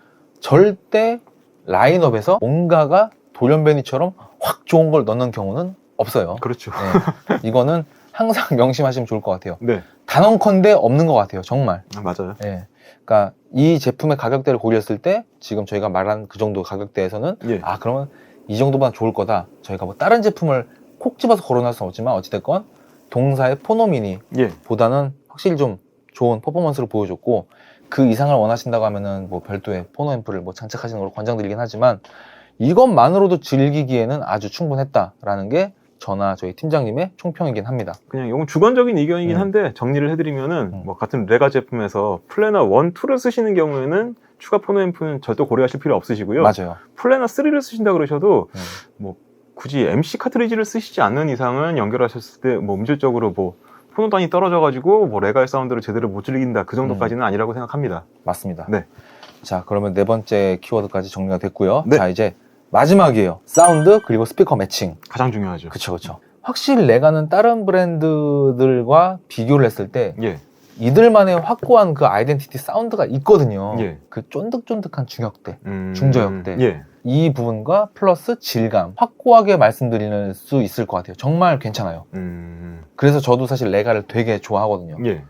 [SPEAKER 2] 절대 라인업에서 뭔가가 돌연변이처럼 확 좋은 걸 넣는 경우는 없어요.
[SPEAKER 1] 그렇죠.
[SPEAKER 2] 네. 이거는 항상 명심하시면 좋을 것 같아요.
[SPEAKER 1] 네.
[SPEAKER 2] 단언컨대 없는 것 같아요. 정말.
[SPEAKER 1] 맞아요.
[SPEAKER 2] 네. 그러니까 이 제품의 가격대를 고려했을 때 지금 저희가 말한 그 정도 가격대에서는
[SPEAKER 1] 예.
[SPEAKER 2] 아 그러면 이 정도보다 좋을 거다. 저희가 뭐 다른 제품을 콕 집어서 거론할 수는 없지만 어찌됐건 동사의 포노미니
[SPEAKER 1] 예.
[SPEAKER 2] 보다는 확실히 좀 좋은 퍼포먼스를 보여줬고 그 이상을 원하신다고 하면은 뭐 별도의 포노 앰프를 뭐 장착하시는 걸 권장드리긴 하지만 이것만으로도 즐기기에는 아주 충분했다라는 게 저나 저희 팀장님의 총평이긴 합니다.
[SPEAKER 1] 그냥 이건 주관적인 의견이긴 한데 정리를 해드리면은 뭐 같은 레가 제품에서 플래너 1, 2를 쓰시는 경우에는 추가 포노 앰프는 절대 고려하실 필요 없으시고요.
[SPEAKER 2] 맞아요.
[SPEAKER 1] 플래너 3를 쓰신다 그러셔도 뭐 굳이 MC 카트리지를 쓰시지 않는 이상은 연결하셨을 때 뭐 음질적으로 뭐 포노 단이 떨어져가지고 뭐 레가의 사운드를 제대로 못 즐긴다 그 정도까지는 아니라고 생각합니다.
[SPEAKER 2] 맞습니다.
[SPEAKER 1] 네.
[SPEAKER 2] 자 그러면 네 번째 키워드까지 정리가 됐고요.
[SPEAKER 1] 네.
[SPEAKER 2] 자 이제 마지막이에요. 사운드 그리고 스피커 매칭.
[SPEAKER 1] 가장 중요하죠.
[SPEAKER 2] 그쵸 그쵸. 확실히 레가는 다른 브랜드들과 비교를 했을 때
[SPEAKER 1] 예.
[SPEAKER 2] 이들만의 확고한 그 아이덴티티 사운드가 있거든요.
[SPEAKER 1] 예.
[SPEAKER 2] 그 쫀득쫀득한 중역대, 중저역대.
[SPEAKER 1] 예.
[SPEAKER 2] 이 부분과 플러스 질감 확고하게 말씀드릴 수 있을 것 같아요. 정말 괜찮아요. 그래서 저도 사실 레가를 되게 좋아하거든요.
[SPEAKER 1] 예.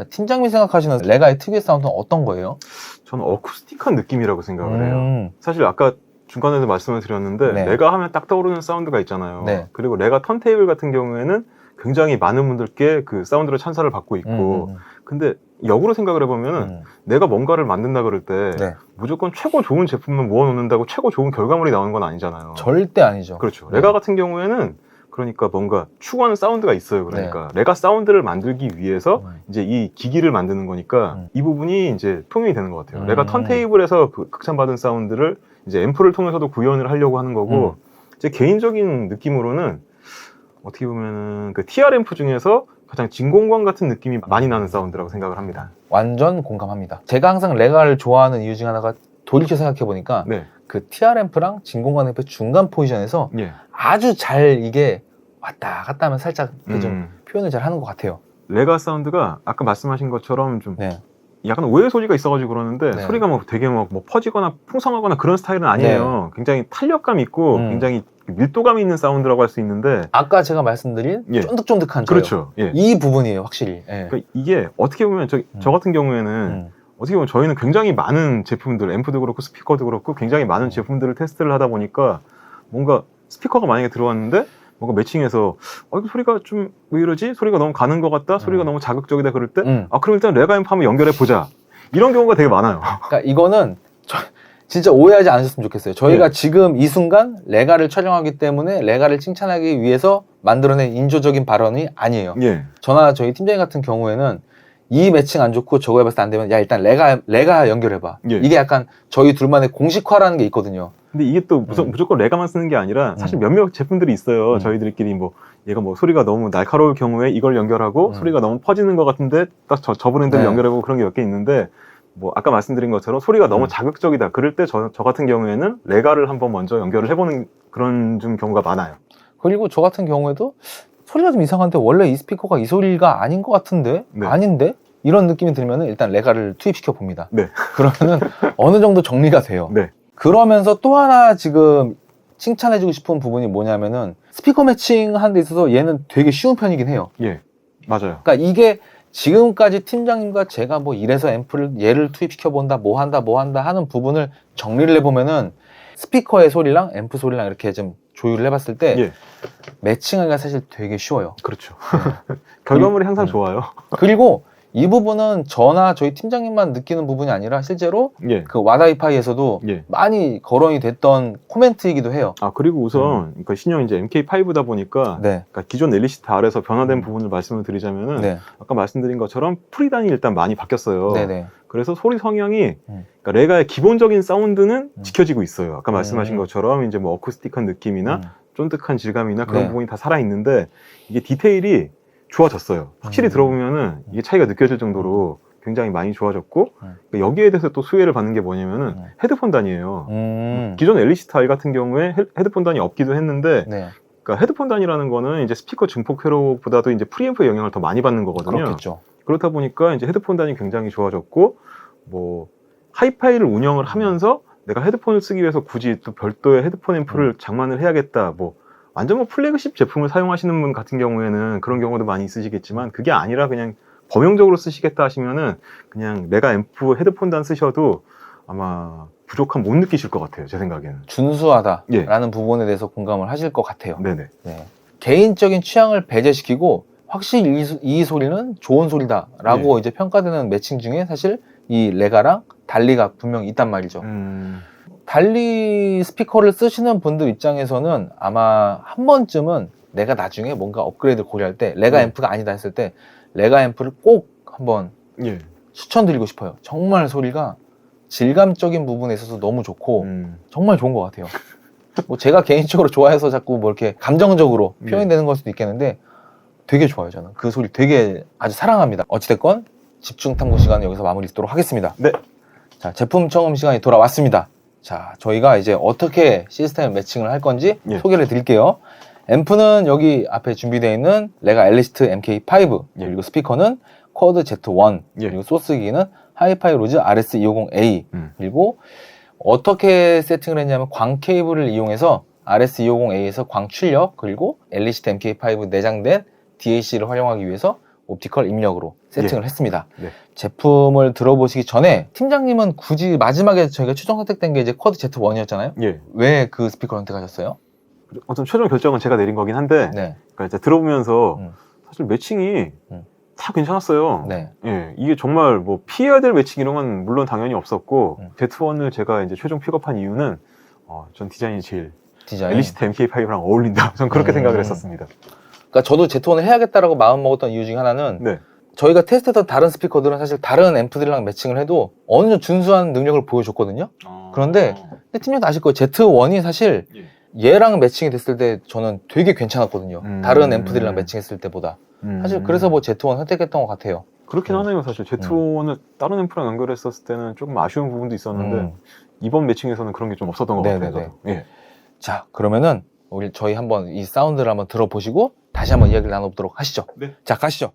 [SPEAKER 2] 팀장님이 생각하시는 레가의 특유의 사운드는 어떤 거예요?
[SPEAKER 1] 저는 어쿠스틱한 느낌이라고 생각을 해요. 사실 아까 중간에도 말씀을 드렸는데
[SPEAKER 2] 네.
[SPEAKER 1] 레가 하면 딱 떠오르는 사운드가 있잖아요.
[SPEAKER 2] 네.
[SPEAKER 1] 그리고 레가 턴테이블 같은 경우에는 굉장히 많은 분들께 그 사운드로 찬사를 받고 있고 근데 역으로 생각을 해보면은 내가 뭔가를 만든다 그럴 때
[SPEAKER 2] 네.
[SPEAKER 1] 무조건 최고 좋은 제품만 모아놓는다고 최고 좋은 결과물이 나오는 건 아니잖아요.
[SPEAKER 2] 절대 아니죠.
[SPEAKER 1] 그렇죠.
[SPEAKER 2] 네.
[SPEAKER 1] 레가 같은 경우에는 그러니까 뭔가 추구하는 사운드가 있어요. 그러니까 레가 사운드를 만들기 위해서 이제 이 기기를 만드는 거니까 이 부분이 이제 통용이 되는 것 같아요. 레가 턴테이블에서 그 극찬받은 사운드를 이제 앰프를 통해서도 구현을 하려고 하는 거고 제 개인적인 느낌으로는 어떻게 보면은 그 TR 앰프 중에서 가장 진공관 같은 느낌이 많이 나는 사운드라고 생각을 합니다.
[SPEAKER 2] 완전 공감합니다. 제가 항상 레가를 좋아하는 이유 중 하나가 돌이켜 생각해 보니까
[SPEAKER 1] 네.
[SPEAKER 2] 그 TR 앰프랑 진공관 앰프 중간 포지션에서
[SPEAKER 1] 예.
[SPEAKER 2] 아주 잘 이게 왔다 갔다 하면 살짝 좀 표현을 잘 하는 것 같아요.
[SPEAKER 1] 레가 사운드가 아까 말씀하신 것처럼 좀
[SPEAKER 2] 네.
[SPEAKER 1] 약간 오해 소리가 있어가지고 그러는데
[SPEAKER 2] 네.
[SPEAKER 1] 소리가 뭐 되게 뭐 퍼지거나 풍성하거나 그런 스타일은 아니에요. 굉장히 탄력감 있고 굉장히 밀도감 있는 사운드라고 할 수 있는데
[SPEAKER 2] 아까 제가 말씀드린
[SPEAKER 1] 예.
[SPEAKER 2] 쫀득쫀득한
[SPEAKER 1] 그렇죠. 예.
[SPEAKER 2] 이 부분이에요, 확실히. 예.
[SPEAKER 1] 그러니까 이게 어떻게 보면 저 같은 경우에는 어떻게 보면 저희는 굉장히 많은 제품들, 앰프도 그렇고 스피커도 그렇고 굉장히 많은 제품들을 테스트를 하다 보니까 뭔가 스피커가 만약에 들어왔는데 뭔가 매칭해서 이거 소리가 좀 왜 이러지? 소리가 너무 가는 것 같다? 소리가 너무 자극적이다 그럴 때 그럼 일단 레가 앰프 한번 연결해 보자. 이런 경우가 되게 많아요.
[SPEAKER 2] 그러니까 이거는 진짜 오해하지 않으셨으면 좋겠어요. 저희가
[SPEAKER 1] 예.
[SPEAKER 2] 지금 이 순간 레가를 촬영하기 때문에 레가를 칭찬하기 위해서 만들어낸 인조적인 발언이 아니에요.
[SPEAKER 1] 예.
[SPEAKER 2] 저나 저희 팀장님 같은 경우에는 이 매칭 안 좋고 저거 해봤을 때 안 되면 야 일단 레가 연결해봐.
[SPEAKER 1] 예.
[SPEAKER 2] 이게 약간 저희 둘만의 공식화라는 게 있거든요.
[SPEAKER 1] 근데 이게 또 무조건 레가만 쓰는 게 아니라 사실 몇몇 제품들이 있어요. 저희들끼리 뭐 얘가 뭐 소리가 너무 날카로울 경우에 이걸 연결하고 소리가 너무 퍼지는 것 같은데 딱 저 브랜드를
[SPEAKER 2] 네.
[SPEAKER 1] 연결하고 그런 게 몇 개 있는데 뭐 아까 말씀드린 것처럼 소리가 너무 자극적이다. 그럴 때 저 같은 경우에는 레가를 한번 먼저 연결을 해보는 그런 좀 경우가 많아요.
[SPEAKER 2] 그리고 저 같은 경우에도 소리가 좀 이상한데 원래 이 스피커가 이 소리가 아닌 것 같은데
[SPEAKER 1] 네.
[SPEAKER 2] 아닌데 이런 느낌이 들면 일단 레가를 투입시켜 봅니다.
[SPEAKER 1] 네.
[SPEAKER 2] 그러면은 어느 정도 정리가 돼요.
[SPEAKER 1] 네.
[SPEAKER 2] 그러면서 또 하나 지금 칭찬해주고 싶은 부분이 뭐냐면은 스피커 매칭하는 데 있어서 얘는 되게 쉬운 편이긴 해요.
[SPEAKER 1] 예, 맞아요.
[SPEAKER 2] 그러니까 이게 지금까지 팀장님과 제가 뭐 이래서 앰프를 얘를 투입시켜 본다 뭐 한다 하는 부분을 정리를 해보면은 스피커의 소리랑 앰프 소리랑 이렇게 좀 조율을 해봤을 때
[SPEAKER 1] 예.
[SPEAKER 2] 매칭하기가 사실 되게 쉬워요.
[SPEAKER 1] 그렇죠. 결과물이 항상 좋아요.
[SPEAKER 2] 그리고 이 부분은 저나 저희 팀장님만 느끼는 부분이 아니라 실제로
[SPEAKER 1] 예.
[SPEAKER 2] 그 와다이파이에서도
[SPEAKER 1] 예.
[SPEAKER 2] 많이 거론이 됐던 코멘트이기도 해요.
[SPEAKER 1] 그리고 우선 그러니까 신형 이제 MK5다 보니까
[SPEAKER 2] 네.
[SPEAKER 1] 그러니까 기존 엘리시트 R에서 변화된 부분을 말씀을 드리자면은
[SPEAKER 2] 네.
[SPEAKER 1] 아까 말씀드린 것처럼 프리단이 일단 많이 바뀌었어요.
[SPEAKER 2] 네네.
[SPEAKER 1] 그래서 소리 성향이 그러니까 레가의 기본적인 사운드는 지켜지고 있어요. 아까 말씀하신 것처럼 이제 뭐 어쿠스틱한 느낌이나 쫀득한 질감이나 그런
[SPEAKER 2] 네.
[SPEAKER 1] 부분이 다 살아 있는데 이게 디테일이 좋아졌어요. 확실히 들어보면은 이게 차이가 느껴질 정도로 굉장히 많이 좋아졌고 그러니까 여기에 대해서 또 수혜를 받는 게 뭐냐면은 헤드폰 단이에요. 기존 엘리시트 R 같은 경우에 헤드폰 단이 없기도 했는데
[SPEAKER 2] 네.
[SPEAKER 1] 그러니까 헤드폰 단이라는 거는 이제 스피커 증폭 회로보다도 이제 프리앰프의 영향을 더 많이 받는 거거든요.
[SPEAKER 2] 그렇겠죠.
[SPEAKER 1] 그렇다 보니까 이제 헤드폰 단이 굉장히 좋아졌고, 뭐 하이파이를 운영을 하면서 내가 헤드폰을 쓰기 위해서 굳이 또 별도의 헤드폰 앰프를 장만을 해야겠다. 뭐 완전 뭐 플래그십 제품을 사용하시는 분 같은 경우에는 그런 경우도 많이 있으시겠지만, 그게 아니라 그냥 범용적으로 쓰시겠다 하시면은 그냥 메가 앰프 헤드폰 단 쓰셔도 아마 부족함 못 느끼실 것 같아요, 제 생각에는.
[SPEAKER 2] 준수하다라는 부분에 대해서 공감을 하실 것 같아요.
[SPEAKER 1] 네네.
[SPEAKER 2] 네. 개인적인 취향을 배제시키고 확실히 이 소리는 좋은 소리다라고 이제 평가되는 매칭 중에 사실 이 레가랑 달리가 분명히 있단 말이죠. 달리 스피커를 쓰시는 분들 입장에서는 아마 한 번쯤은 내가 나중에 뭔가 업그레이드 고려할 때 레가 앰프가 아니다 했을 때 레가 앰프를 꼭 한번 추천드리고 싶어요. 정말 소리가 질감적인 부분에 있어서 너무 좋고 정말 좋은 것 같아요. 뭐 제가 개인적으로 좋아해서 자꾸 뭐 이렇게 감정적으로 표현되는 걸 수도 있겠는데 되게 좋아요. 저는 그 소리 되게 아주 사랑합니다. 어찌됐건 집중 탐구 시간은 여기서 마무리 짓도록 하겠습니다.
[SPEAKER 1] 네.
[SPEAKER 2] 자, 제품 청음 시간이 돌아왔습니다. 자, 저희가 이제 어떻게 시스템 매칭을 할 건지 소개를 드릴게요. 앰프는 여기 앞에 준비되어 있는 레가 엘리시트 MK5, 그리고 스피커는 쿼드 Z1, 그리고 소스기는 하이파이 로즈 RS250A, 그리고 어떻게 세팅을 했냐면 광 케이블을 이용해서 RS250A에서 광 출력, 그리고 엘리시트 MK5 내장된 DAC를 활용하기 위해서 옵티컬 입력으로 세팅을 했습니다. 제품을 들어보시기 전에 팀장님은 굳이 마지막에 저희가 최종 선택된 게 이제 쿼드 Z1이었잖아요. 왜 그 스피커를 선택하셨어요?
[SPEAKER 1] 어떤 최종 결정은 제가 내린 거긴 한데, 그러니까 이제 들어보면서 사실 매칭이 다 괜찮았어요. 예, 이게 정말 뭐 피해야 될 매칭 이런 건 물론 당연히 없었고, Z1을 제가 이제 최종 픽업한 이유는 전 디자인이 제일 엘리시트 MK5랑 어울린다. 전 그렇게 생각을 했었습니다.
[SPEAKER 2] 그러니까 저도 Z1을 해야겠다라고 마음 먹었던 이유 중에 하나는 저희가 테스트했던 다른 스피커들은 사실 다른 앰프들이랑 매칭을 해도 어느 정도 준수한 능력을 보여줬거든요. 그런데 팀장님도 아실 거예요. Z1이 사실 얘랑 매칭이 됐을 때 저는 되게 괜찮았거든요. 다른 앰프들이랑 매칭했을 때보다. 사실 그래서 뭐 Z1 선택했던 것 같아요.
[SPEAKER 1] 그렇긴 하네요. 사실 Z1을 다른 앰프랑 연결했었을 때는 조금 아쉬운 부분도 있었는데 이번 매칭에서는 그런 게 좀 없었던 것 같아요.
[SPEAKER 2] 자, 그러면은 우리 저희 한번 이 사운드를 한번 들어보시고 다시 한번 이야기를 나눠보도록 하시죠. 자, 가시죠.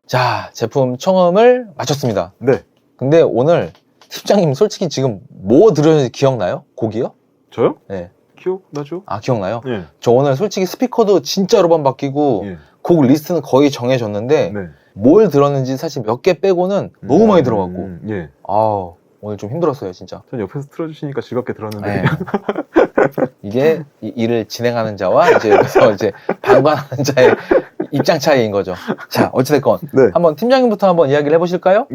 [SPEAKER 2] 자, 제품 청음을 마쳤습니다. 근데 오늘 팀장님 솔직히 지금 뭐 들으셨는지 기억나요? 곡이요?
[SPEAKER 1] 저요?
[SPEAKER 2] 네.
[SPEAKER 1] 기억나죠?
[SPEAKER 2] 아, 기억나요? 저 오늘 솔직히 스피커도 진짜 여러 번 바뀌고 곡 리스트는 거의 정해졌는데 뭘 들었는지 사실 몇 개 빼고는 너무 많이 들어갔고 아우, 오늘 좀 힘들었어요, 진짜.
[SPEAKER 1] 전 옆에서 틀어주시니까 즐겁게 들었는데
[SPEAKER 2] 이게 일을 진행하는 자와 이제 여기서 이제 방관하는 자의 입장 차이인 거죠. 자, 어찌됐건 한번 팀장님부터 한번 이야기를 해보실까요?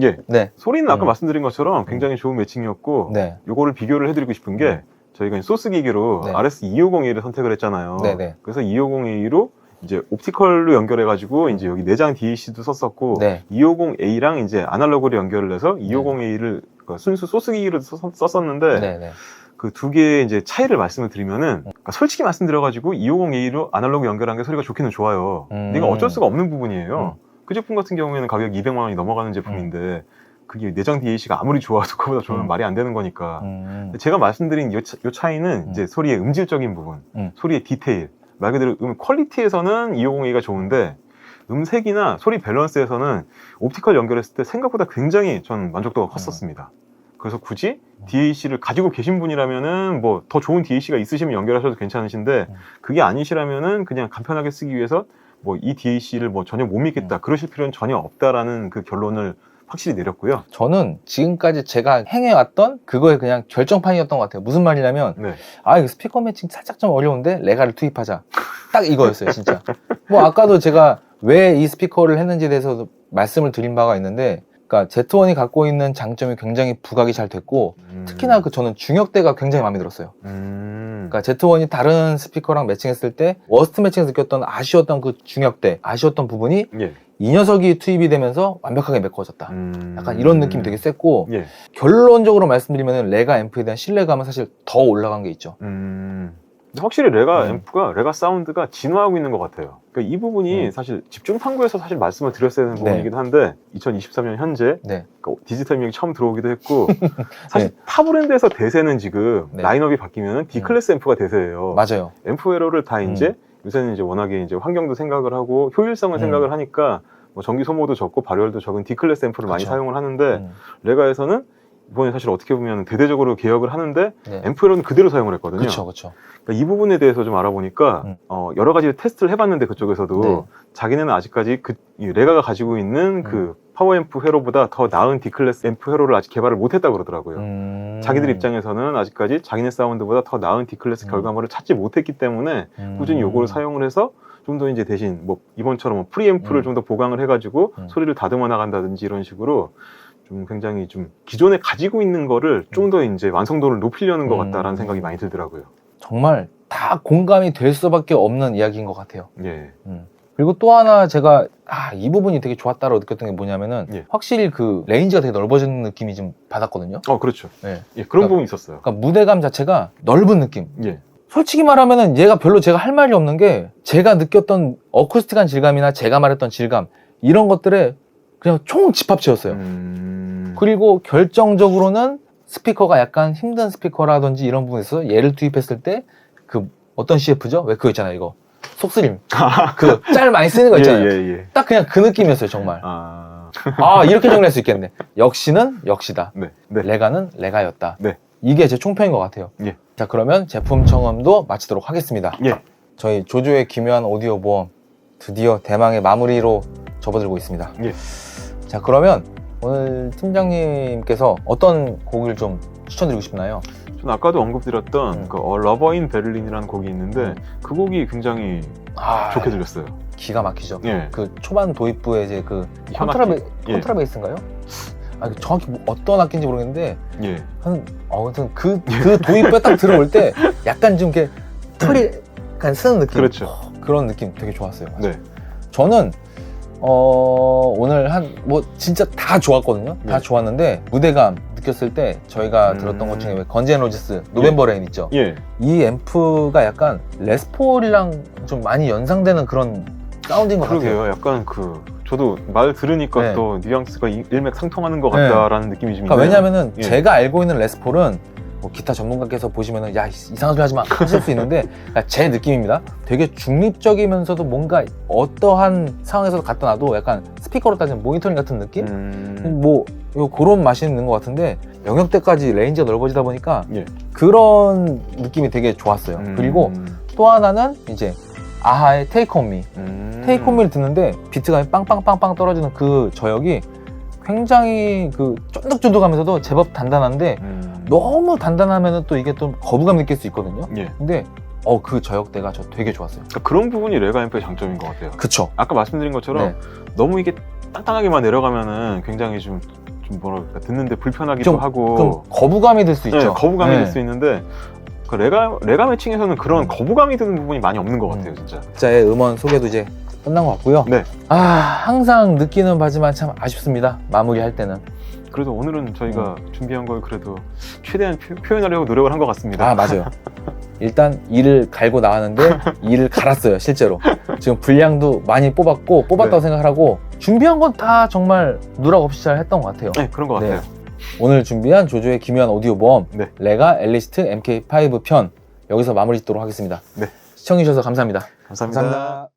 [SPEAKER 1] 소리는 아까 말씀드린 것처럼 굉장히 좋은 매칭이었고 요거를 비교를 해드리고 싶은 게 저희가 소스 기기로 RS250A를 선택을 했잖아요. 그래서 250A로 이제 옵티컬로 연결해가지고 이제 여기 내장 DAC도 썼었고 250A랑 이제 아날로그로 연결을 해서 250A를 순수 소스 기기로 썼었는데 그 두 개의 이제 차이를 말씀을 드리면은 그러니까 솔직히 말씀드려가지고 250A로 아날로그 연결한 게 소리가 좋기는 좋아요. 근데 이건 어쩔 수가 없는 부분이에요. 그 제품 같은 경우에는 가격 200만 원이 넘어가는 제품인데 그게 내장 DAC가 아무리 좋아도 그거보다 좋으면 말이 안 되는 거니까. 제가 말씀드린 요 차이는 이제 소리의 음질적인 부분, 소리의 디테일. 말 그대로 퀄리티에서는 250A가 좋은데 음색이나 소리 밸런스에서는 옵티컬 연결했을 때 생각보다 굉장히 전 만족도가 컸었습니다. 그래서 굳이 DAC를 가지고 계신 분이라면은 뭐 더 좋은 DAC가 있으시면 연결하셔도 괜찮으신데 그게 아니시라면은 그냥 간편하게 쓰기 위해서 뭐 이 DAC를 뭐 전혀 못 믿겠다 그러실 필요는 전혀 없다라는 그 결론을 확실히 내렸고요.
[SPEAKER 2] 저는 지금까지 제가 행해왔던 그거에 그냥 결정판이었던 것 같아요. 무슨 말이냐면
[SPEAKER 1] 네.
[SPEAKER 2] 아 이거 스피커 매칭 살짝 좀 어려운데 레가를 투입하자. 딱 이거였어요 진짜. 뭐 아까도 제가 왜 이 스피커를 했는지에 대해서 말씀을 드린 바가 있는데, 그러니까 Z1이 갖고 있는 장점이 굉장히 부각이 잘 됐고 특히나 그 저는 중역대가 굉장히 마음에 들었어요. 그러니까 Z1이 다른 스피커랑 매칭했을 때 워스트 매칭에서 느꼈던 아쉬웠던 그 중역대, 아쉬웠던 부분이
[SPEAKER 1] 예.
[SPEAKER 2] 이 녀석이 투입이 되면서 완벽하게 메꿔졌다. 약간 이런 느낌이 되게 셌고,
[SPEAKER 1] 예.
[SPEAKER 2] 결론적으로 말씀드리면 레가 앰프에 대한 신뢰감은 사실 더 올라간 게 있죠.
[SPEAKER 1] 근데 확실히 레가 앰프가, 레가 사운드가 진화하고 있는 것 같아요. 그러니까 이 부분이 사실 집중 탐구에서 사실 말씀을 드렸어야 되는 부분이기도 한데 2023년 현재
[SPEAKER 2] 네.
[SPEAKER 1] 그러니까 디지털 명이 처음 들어오기도 했고 사실 타 브랜드에서 대세는 지금
[SPEAKER 2] 네.
[SPEAKER 1] 라인업이 바뀌면 D 클래스 앰프가 대세예요.
[SPEAKER 2] 맞아요.
[SPEAKER 1] 앰프 회로를 다 이제 요새는 이제 워낙에 이제 환경도 생각을 하고 효율성을 생각을 하니까 뭐 전기 소모도 적고 발열도 적은 D 클래스 앰프를 많이 사용을 하는데 레가에서는 이번에 사실 어떻게 보면 대대적으로 개혁을 하는데 앰프 회로는 그대로 사용을 했거든요.
[SPEAKER 2] 그렇죠.
[SPEAKER 1] 그러니까 이 부분에 대해서 좀 알아보니까 여러 가지 테스트를 해봤는데 그쪽에서도 자기네는 아직까지 이 레가가 가지고 있는 그 파워 앰프 회로보다 더 나은 D 클래스 앰프 회로를 아직 개발을 못했다고 그러더라고요. 자기들 입장에서는 아직까지 자기네 사운드보다 더 나은 D 클래스 결과물을 찾지 못했기 때문에 꾸준히 요거를 사용을 해서 좀 더 이제 대신 뭐 이번처럼 뭐 프리앰프를 좀 더 보강을 해가지고 소리를 다듬어 나간다든지 이런 식으로 좀 굉장히 좀 기존에 가지고 있는 거를 좀 더 이제 완성도를 높이려는 것 같다라는 생각이 많이 들더라고요.
[SPEAKER 2] 정말 다 공감이 될 수밖에 없는 이야기인 것 같아요.
[SPEAKER 1] 예.
[SPEAKER 2] 그리고 또 하나 제가 이 부분이 되게 좋았다고 느꼈던 게 뭐냐면은 확실히 그 레인지가 되게 넓어지는 느낌이 좀 받았거든요.
[SPEAKER 1] 그렇죠.
[SPEAKER 2] 네.
[SPEAKER 1] 예, 그런 부분이 있었어요.
[SPEAKER 2] 그러니까 무대감 자체가 넓은 느낌.
[SPEAKER 1] 예.
[SPEAKER 2] 솔직히 말하면은 얘가 별로 제가 할 말이 없는 게 제가 느꼈던 어쿠스틱한 질감이나 제가 말했던 질감 이런 것들에 그냥 총 집합체였어요. 그리고 결정적으로는 스피커가 약간 힘든 스피커라든지 이런 부분에서 얘를 투입했을 때 그 어떤 CF죠? 왜 그거 있잖아요, 이거 속쓰림 그 짤 많이 쓰는 거 있잖아요. 딱 그냥 그 느낌이었어요, 정말. 이렇게 정리할 수 있겠네. 역시는 역시다. 레가는 레가였다. 이게 제 총평인 것 같아요. 자, 그러면 제품 청음도 마치도록 하겠습니다. 저희 조조의 기묘한 오디오 모험 드디어 대망의 마무리로 접어들고 있습니다. 자, 그러면 오늘 팀장님께서 어떤 곡을 좀 추천드리고 싶나요?
[SPEAKER 1] 저는 아까도 언급드렸던 그 러버 인 베를린이라는 곡이 있는데 그 곡이 굉장히 좋게 들렸어요.
[SPEAKER 2] 기가 막히죠.
[SPEAKER 1] 예.
[SPEAKER 2] 그 초반 도입부에 이제 그
[SPEAKER 1] 현악기.
[SPEAKER 2] 컨트라베이스인가요? 정확히 어떤 악기인지 모르겠는데 아무튼 그 도입부에 딱 들어올 때 약간 좀 이렇게 털이 약간 쓰는 느낌.
[SPEAKER 1] 그렇죠.
[SPEAKER 2] 그런 느낌 되게 좋았어요.
[SPEAKER 1] 네.
[SPEAKER 2] 저는 오늘 뭐 진짜 다 좋았거든요. 다 좋았는데 무대감 느꼈을 때 저희가 들었던 것 중에 건지 앤 로지스 노벰버 레인 있죠. 이 앰프가 약간 레스폴이랑 좀 많이 연상되는 그런 사운드인 것 같아요.
[SPEAKER 1] 그러게요. 약간 저도 말 들으니까 또 뉘앙스가 일맥상통하는 것 같다라는 느낌이 좀 있네요.
[SPEAKER 2] 왜냐면은 제가 알고 있는 레스폴은 뭐 기타 전문가께서 보시면은 야 이상한 소리 하지 마 하실 수 있는데 제 느낌입니다. 되게 중립적이면서도 뭔가 어떠한 상황에서 갖다 놔도 약간 스피커로 따지면 모니터링 같은 느낌? 뭐 그런 맛이 있는 것 같은데 영역대까지 레인지가 넓어지다 보니까 그런 느낌이 되게 좋았어요. 그리고 또 하나는 이제 아하의 Take On Me. Take On Me를 듣는데 비트가 빵빵빵빵 떨어지는 그 저역이 굉장히 쫀득쫀득하면서도 제법 단단한데 너무 단단하면 또 이게 좀 거부감 느낄 수 있거든요. 근데 그 저역대가 저 되게 좋았어요.
[SPEAKER 1] 그러니까 그런 부분이 레가 앰프의 장점인 것 같아요.
[SPEAKER 2] 그쵸.
[SPEAKER 1] 아까 말씀드린 것처럼 너무 이게 단단하게만 내려가면은 굉장히 좀 뭐랄까 듣는데 불편하기도 하고
[SPEAKER 2] 좀 거부감이 들 수 있죠.
[SPEAKER 1] 거부감이 들 수 있는데 그 레가 매칭에서는 그런 거부감이 드는 부분이 많이 없는 것 같아요, 진짜.
[SPEAKER 2] 자의 음원 소개도 이제 끝난 것 같고요. 항상 느끼는 바지만 참 아쉽습니다. 마무리할 때는.
[SPEAKER 1] 그래도 오늘은 저희가 준비한 걸 그래도 최대한 표현하려고 노력을 한 것 같습니다.
[SPEAKER 2] 맞아요. 일단 이를 갈고 나왔는데 이를 갈았어요, 실제로. 지금 분량도 많이 뽑았다고 생각하고 준비한 건 다 정말 누락 없이 잘 했던 것 같아요.
[SPEAKER 1] 네, 그런 것 같아요.
[SPEAKER 2] 오늘 준비한 조조의 기묘한 오디오 모험 레가 엘리시트 MK5 편 여기서 마무리 짓도록 하겠습니다. 시청해주셔서 감사합니다.
[SPEAKER 1] 감사합니다.